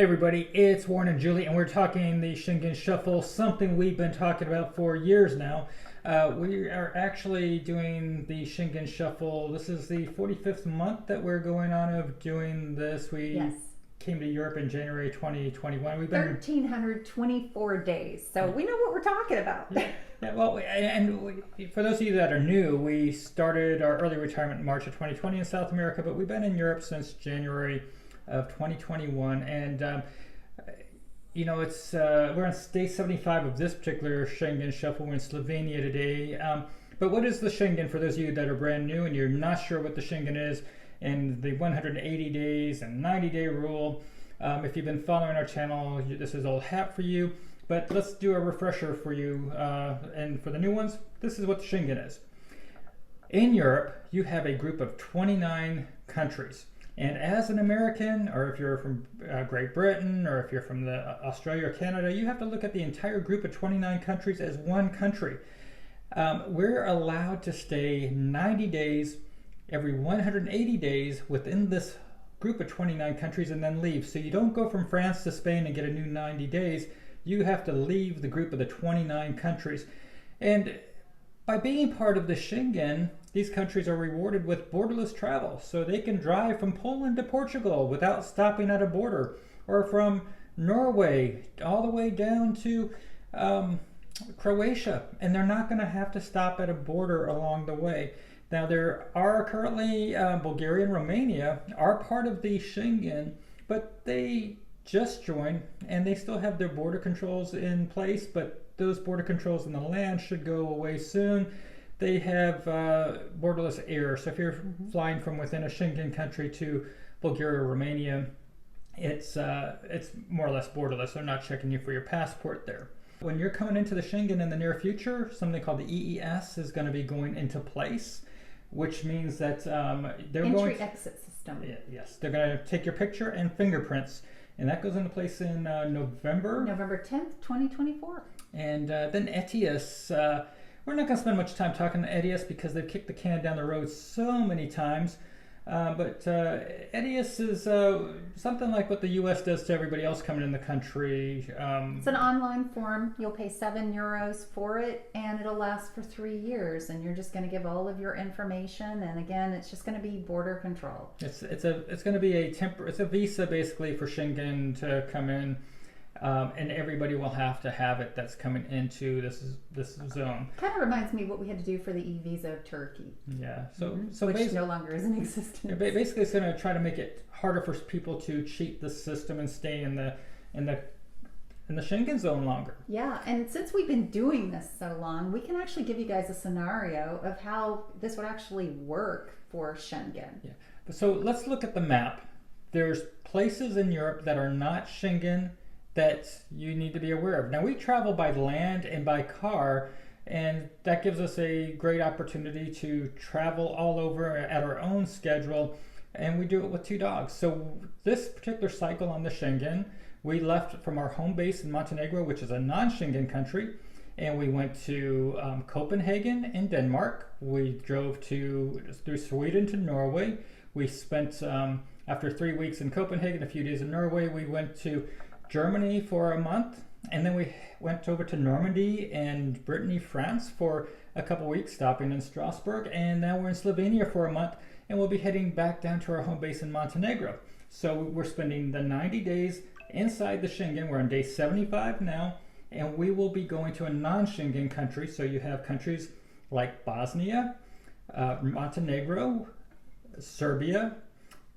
Hey everybody, it's Warren and Julie, and we're talking the Schengen Shuffle, something we've been talking about for years now. We are actually doing the Schengen Shuffle. This is the 45th month that we're going on of doing this. We came to Europe in January 2021. We've been 1,324 days, so we know what we're talking about. For those of you that are new, we started our early retirement in March of 2020 in South America, but we've been in Europe since January of 2021, and we're on day 75 of this particular Schengen Shuffle. We're in Slovenia today. But what is the Schengen for those of you that are brand new and you're not sure what the Schengen is, and the 180 days and 90-day rule? If you've been following our channel, this is old hat for you, but let's do a refresher for you. And for the new ones, this is what the Schengen is. In Europe, you have a group of 29 countries. And as an American, or if you're from Great Britain, or if you're from Australia or Canada, you have to look at the entire group of 29 countries as one country. We're allowed to stay 90 days every 180 days within this group of 29 countries and then leave. So you don't go from France to Spain and get a new 90 days. You have to leave the group of the 29 countries. And by being part of the Schengen, these countries are rewarded with borderless travel. So they can drive from Poland to Portugal without stopping at a border, or from Norway all the way down to Croatia, and they're not going to have to stop at a border along the way. Now, there are currently Bulgaria and Romania are part of the Schengen, but they just joined and they still have their border controls in place, but those border controls in the land should go away soon. They have borderless air, so if you're flying from within a Schengen country to Bulgaria or Romania, it's more or less borderless. They're not checking you for your passport there. When you're coming into the Schengen in the near future, something called the ETIAS is going to be going into place, which means that they're Entry-exit system. Yes, they're going to take your picture and fingerprints, and that goes into place in November 10th, 2024. And then ETIAS. We're not going to spend much time talking to ETIAS because they've kicked the can down the road so many times. But ETIAS is something like what the U.S. does to everybody else coming in the country. It's an online form. You'll pay €7 for it, and it'll last for 3 years. And you're just going to give all of your information. And again, it's just going to be border control. It's going to be it's a visa basically for Schengen to come in. And everybody will have to have it that's coming into this zone. Kind of reminds me of what we had to do for the e-visa of Turkey. Yeah, which no longer is in existence. Basically, it's going to try to make it harder for people to cheat the system and stay in the Schengen zone longer. Yeah, and since we've been doing this so long, we can actually give you guys a scenario of how this would actually work for Schengen. Yeah, so let's look at the map. There's places in Europe that are not Schengen that you need to be aware of. Now, we travel by land and by car, and that gives us a great opportunity to travel all over at our own schedule, and we do it with 2 dogs. So this particular cycle on the Schengen, we left from our home base in Montenegro, which is a non-Schengen country, and we went to Copenhagen in Denmark. We drove through Sweden to Norway. We spent, after 3 weeks in Copenhagen, a few days in Norway, we went to Germany for a month, and then we went over to Normandy and Brittany, France for a couple weeks, stopping in Strasbourg, and now we're in Slovenia for a month, and we'll be heading back down to our home base in Montenegro. So we're spending the 90 days inside the Schengen. We're on day 75 now, and we will be going to a non-Schengen country. So you have countries like Bosnia, Montenegro, Serbia,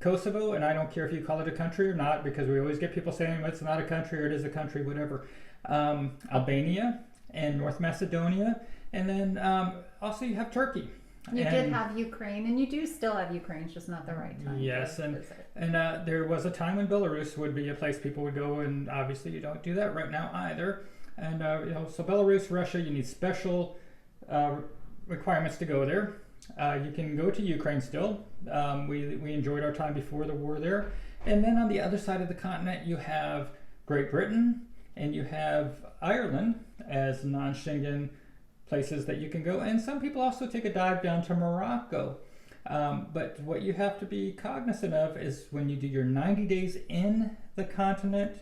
Kosovo, and I don't care if you call it a country or not, because we always get people saying it's not a country or it is a country, whatever. Albania and North Macedonia, and then also you have Turkey. You did have Ukraine, and you do still have Ukraine. It's just not the right time. Yes, and there was a time when Belarus would be a place people would go, and obviously you don't do that right now either. And so Belarus, Russia, you need special requirements to go there. You can go to Ukraine still. We enjoyed our time before the war there. And then on the other side of the continent, you have Great Britain and you have Ireland as non-Schengen places that you can go. And some people also take a dive down to Morocco. But what you have to be cognizant of is when you do your 90 days in the continent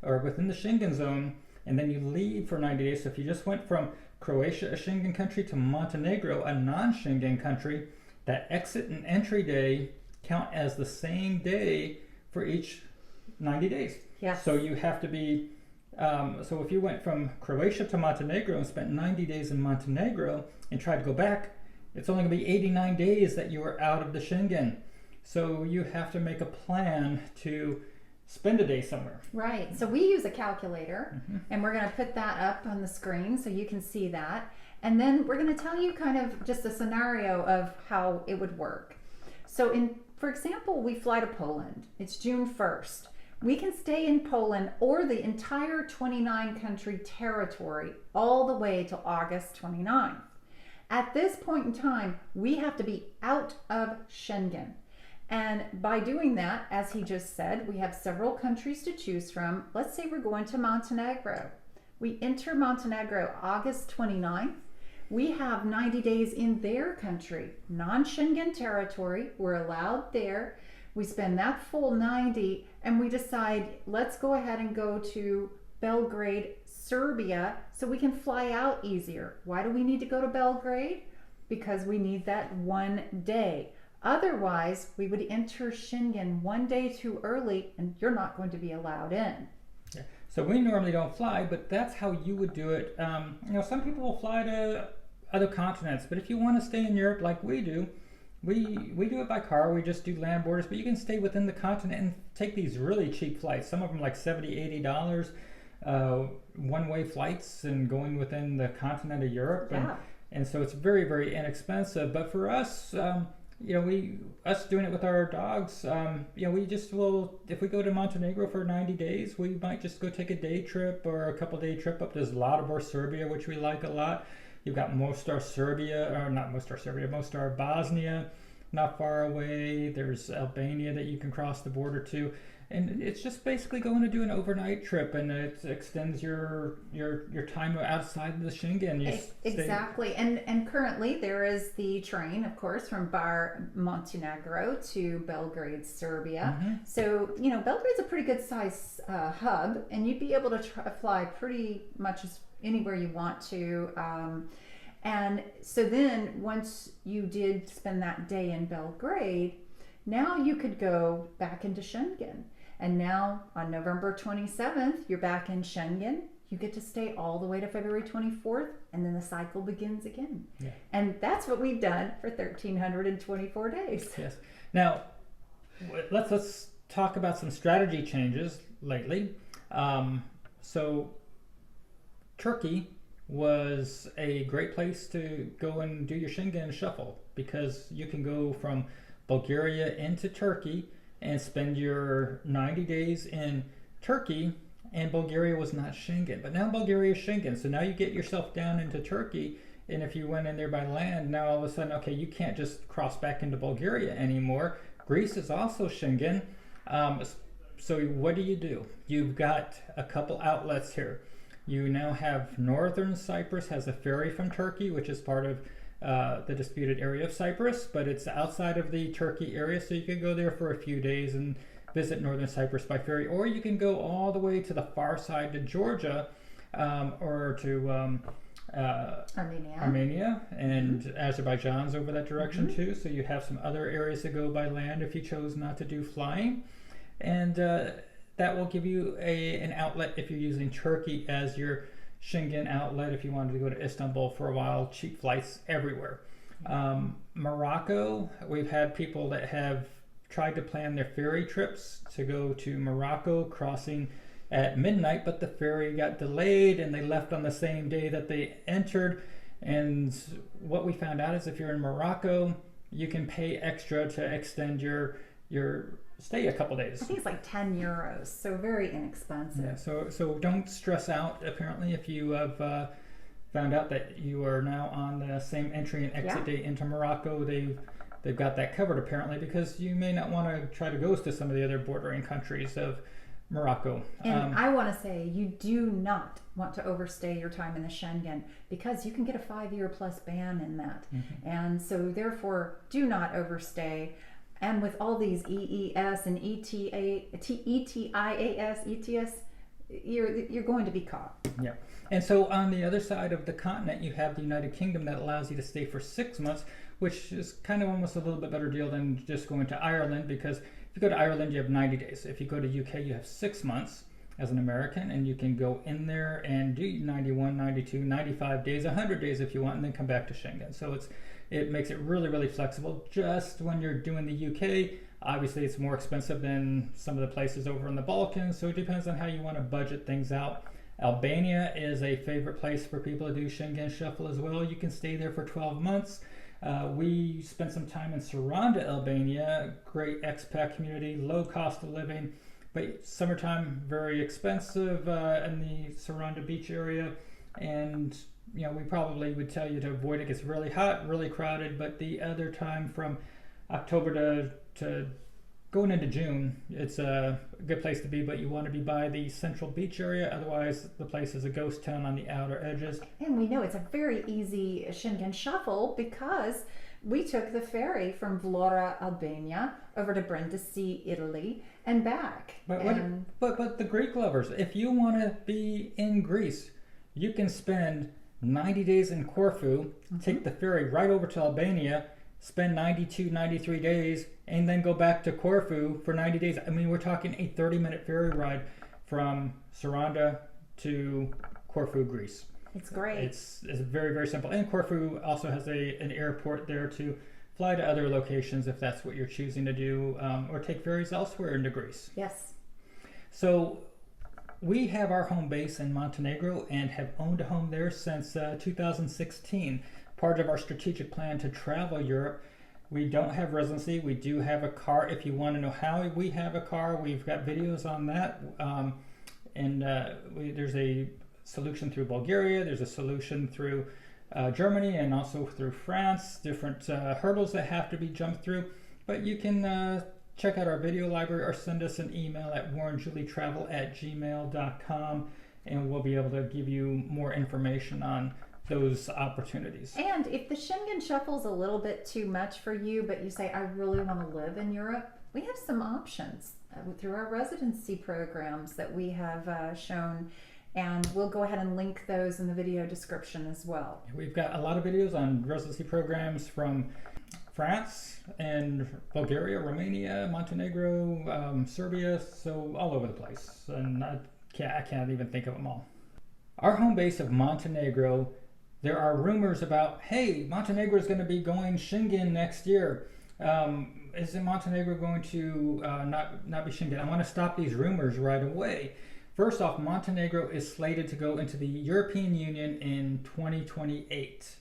or within the Schengen zone, and then you leave for 90 days. So if you just went from Croatia, a Schengen country, to Montenegro, a non-Schengen country, that exit and entry day count as the same day for each 90 days. Yes. So you have to be, so if you went from Croatia to Montenegro and spent 90 days in Montenegro and tried to go back, it's only going to be 89 days that you are out of the Schengen. So you have to make a plan to spend a day somewhere. Right. So we use a calculator, and we're going to put that up on the screen so you can see that. And then we're going to tell you kind of just a scenario of how it would work. So for example, we fly to Poland. It's June 1st. We can stay in Poland or the entire 29 country territory all the way till August 29th. At this point in time, we have to be out of Schengen. And by doing that, as he just said, we have several countries to choose from. Let's say we're going to Montenegro. We enter Montenegro August 29th. We have 90 days in their country, non-Schengen territory. We're allowed there. We spend that full 90 and we decide, let's go ahead and go to Belgrade, Serbia, so we can fly out easier. Why do we need to go to Belgrade? Because we need that one day. Otherwise, we would enter Schengen one day too early and you're not going to be allowed in. Yeah. So we normally don't fly, but that's how you would do it. Some people will fly to other continents, but if you want to stay in Europe like we do, we do it by car. We just do land borders, but you can stay within the continent and take these really cheap flights. Some of them like $70, $80, one-way flights and going within the continent of Europe. Yeah. And so it's very, very inexpensive. But for us, us doing it with our dogs, we just will, if we go to Montenegro for 90 days, we might just go take a day trip or a couple day trip up to Zlatibor, Serbia, which we like a lot. You've got Mostar, Bosnia, not far away. There's Albania that you can cross the border to. And it's just basically going to do an overnight trip, and it extends your time outside of the Schengen. Exactly. And currently there is the train, of course, from Bar Montenegro to Belgrade, Serbia. So, Belgrade's a pretty good size hub, and you'd be able to fly pretty much anywhere you want to. And so then once you did spend that day in Belgrade, now you could go back into Schengen. And now on November 27th, you're back in Schengen. You get to stay all the way to February 24th, and then the cycle begins again. Yeah. And that's what we've done for 1,324 days. Yes. Now, let's talk about some strategy changes lately. So Turkey was a great place to go and do your Schengen Shuffle, because you can go from Bulgaria into Turkey and spend your 90 days in Turkey, and Bulgaria was not Schengen. But now Bulgaria is Schengen, so now you get yourself down into Turkey, and if you went in there by land, now all of a sudden, okay, you can't just cross back into Bulgaria anymore. Greece is also Schengen. So what do? You've got a couple outlets here. You now have Northern Cyprus has a ferry from Turkey, which is part of the disputed area of Cyprus, but it's outside of the Turkey area, so you can go there for a few days and visit Northern Cyprus by ferry, or you can go all the way to the far side to Georgia, or to Armenia, and Azerbaijan's over that direction too, so you have some other areas to go by land if you chose not to do flying, and that will give you an outlet if you're using Turkey as your Schengen outlet. If you wanted to go to Istanbul for a while, cheap flights everywhere. Morocco, we've had people that have tried to plan their ferry trips to go to Morocco, crossing at midnight, but the ferry got delayed and they left on the same day that they entered. And what we found out is if you're in Morocco, you can pay extra to extend your stay a couple days. I think it's like €10, so very inexpensive. Yeah, so don't stress out, apparently, if you have found out that you are now on the same entry and exit date into Morocco. They've got that covered, apparently, because you may not want to try to go to some of the other bordering countries of Morocco. And I want to say, you do not want to overstay your time in the Schengen, because you can get a 5-year plus ban in that. And so therefore, do not overstay. And with all these EES and ETIAS, you're going to be caught. Yeah. And so on the other side of the continent, you have the United Kingdom that allows you to stay for 6 months, which is kind of almost a little bit better deal than just going to Ireland, because if you go to Ireland, you have 90 days. If you go to UK, you have 6 months as an American, and you can go in there and do 91, 92, 95 days, 100 days if you want, and then come back to Schengen. So it makes it really, really flexible. Just when you're doing the UK, obviously it's more expensive than some of the places over in the Balkans, so it depends on how you want to budget things out. Albania is a favorite place for people to do Schengen Shuffle as well. You can stay there for 12 months. We spent some time in Saranda, Albania, great expat community, low cost of living, but summertime very expensive in the Saranda beach area, and we probably would tell you to avoid it. It gets really hot, really crowded, but the other time from October to going into June, it's a good place to be, but you want to be by the central beach area, otherwise the place is a ghost town on the outer edges. And we know it's a very easy Schengen Shuffle because we took the ferry from Vlora, Albania, over to Brindisi, Italy, and back. But the Greek lovers, if you want to be in Greece, you can spend 90 days in Corfu, take the ferry right over to Albania, spend 92, 93 days, and then go back to Corfu for 90 days. I mean, we're talking a 30-minute ferry ride from Saranda to Corfu, Greece. It's great. It's very, very simple. And Corfu also has an airport there to fly to other locations if that's what you're choosing to do, or take ferries elsewhere into Greece. Yes. So we have our home base in Montenegro and have owned a home there since 2016. Part of our strategic plan to travel Europe. We don't have residency. We do have a car. If you want to know how we have a car, we've got videos on that. There's a solution through Bulgaria. There's a solution through Germany and also through France. Different hurdles that have to be jumped through. But you can check out our video library or send us an email at warrenjulietravel@gmail.com, and we'll be able to give you more information on those opportunities. And if the Schengen Shuffle's a little bit too much for you, but you say, I really want to live in Europe, we have some options through our residency programs that we have shown, and we'll go ahead and link those in the video description as well. We've got a lot of videos on residency programs from France and Bulgaria, Romania, Montenegro, Serbia, so all over the place, and I can't even think of them all. Our home base of Montenegro, there are rumors about, hey, Montenegro is going to be going Schengen next year. Isn't Montenegro going to not be Schengen? I want to stop these rumors right away. First off, Montenegro is slated to go into the European Union in 2028,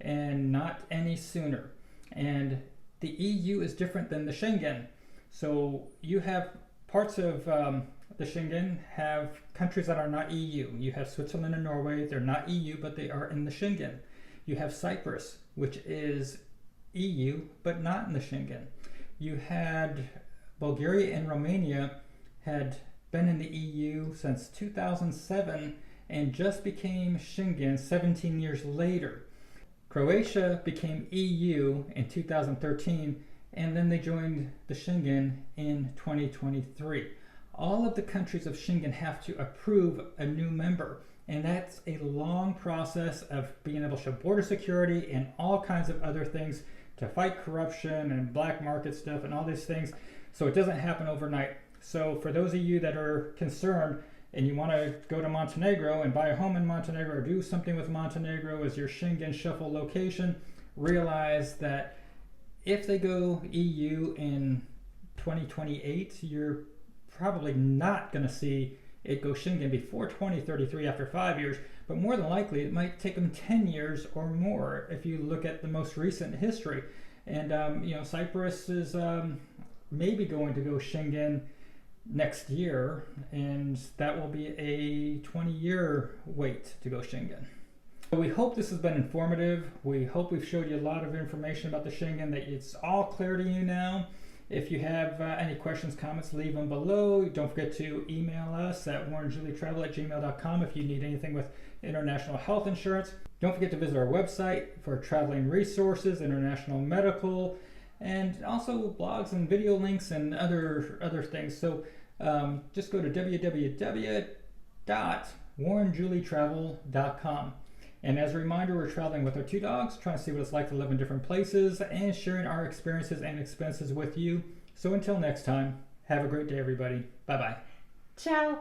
and not any sooner. And the EU is different than the Schengen. So you have parts of the Schengen have countries that are not EU. You have Switzerland and Norway. They're not EU, but they are in the Schengen. You have Cyprus, which is EU, but not in the Schengen. You had Bulgaria and Romania had been in the EU since 2007 and just became Schengen 17 years later. Croatia became EU in 2013, and then they joined the Schengen in 2023. All of the countries of Schengen have to approve a new member, and that's a long process of being able to show border security and all kinds of other things to fight corruption and black market stuff and all these things. So it doesn't happen overnight. So for those of you that are concerned and you want to go to Montenegro and buy a home in Montenegro or do something with Montenegro as your Schengen Shuffle location, realize that if they go EU in 2028, you're probably not going to see it go Schengen before 2033 after 5 years, but more than likely it might take them 10 years or more if you look at the most recent history. And Cyprus is maybe going to go Schengen next year, and that will be a 20-year wait to go Schengen. So we hope this has been informative. We hope we've showed you a lot of information about the Schengen, that it's all clear to you now. If you have any questions, comments, leave them below. Don't forget to email us at warrenjulietravel@gmail.com if you need anything with international health insurance. Don't forget to visit our website for traveling resources, international medical, and also blogs and video links and other things. So just go to www.warrenjulietravel.com. And as a reminder, we're traveling with our 2 dogs, trying to see what it's like to live in different places and sharing our experiences and expenses with you. So until next time, have a great day, everybody. Bye-bye. Ciao.